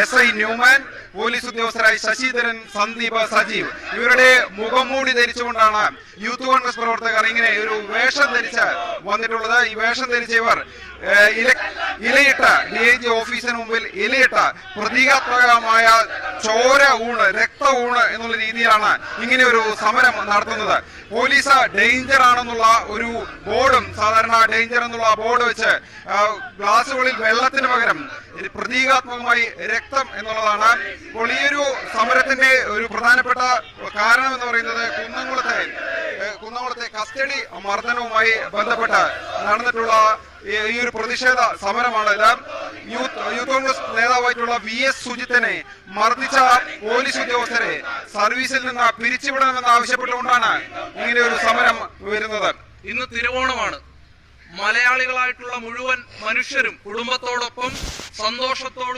SI Newman, police ഉദ്യോഗസ്ഥരായ ശശിധരൻ, സന്ദീപ്, സജീവ്. ഇവരുടെ മുഖംമൂടി ധരിച്ചുകൊണ്ടാണ് യൂത്ത് കോൺഗ്രസ് പ്രവർത്തകർ ഇങ്ങനെ ഒരു വേഷം ധരിച്ച് വന്നിട്ടുള്ളത്. ഈ വേഷം ധരിച്ച ഇവർ ഇലയിട്ട DIG ഓഫീസിന് മുമ്പിൽ ഇലയിട്ട പ്രതീകാത്മകമായ ചോര ഊണ്, രക്ത ഊണ് എന്നുള്ള രീതിയിലാണ് ഇങ്ങനെ ഒരു സമരം നടത്തുന്നത്. പോലീസ് ഡേഞ്ചർ ആണെന്നുള്ള ഒരു ബോർഡും, സാധാരണ ഡേഞ്ചർ എന്നുള്ള ബോർഡ് വെച്ച് ഗ്ലാസുകളിൽ വെള്ളത്തിന് പകരം പ്രതീകാത്മകമായി രക്തം എന്നുള്ളതാണ്. അപ്പോൾ ഈ ഒരു സമരത്തിന്റെ ഒരു പ്രധാനപ്പെട്ട കാരണം എന്ന് പറയുന്നത് കുന്നംകുളത്തെ കസ്റ്റഡി മർദ്ദനവുമായി ബന്ധപ്പെട്ട് നടന്നിട്ടുള്ള ഈ ഒരു പ്രതിഷേധ സമരമാണ്. യൂത്ത് കോൺഗ്രസ് നേതാവായിട്ടുള്ള VS സുജിത്തിനെ മർദ്ദിച്ച പോലീസ് ഉദ്യോഗസ്ഥരെ സർവീസിൽ നിന്ന് പിരിച്ചുവിടണമെന്ന് ആവശ്യപ്പെട്ടുകൊണ്ടാണ് ഇങ്ങനെ ഒരു സമരം വരുന്നത്. ഇന്ന് തിരുവോണമാണ്. മലയാളികളായിട്ടുള്ള മുഴുവൻ മനുഷ്യരും കുടുംബത്തോടൊപ്പം സന്തോഷത്തോടു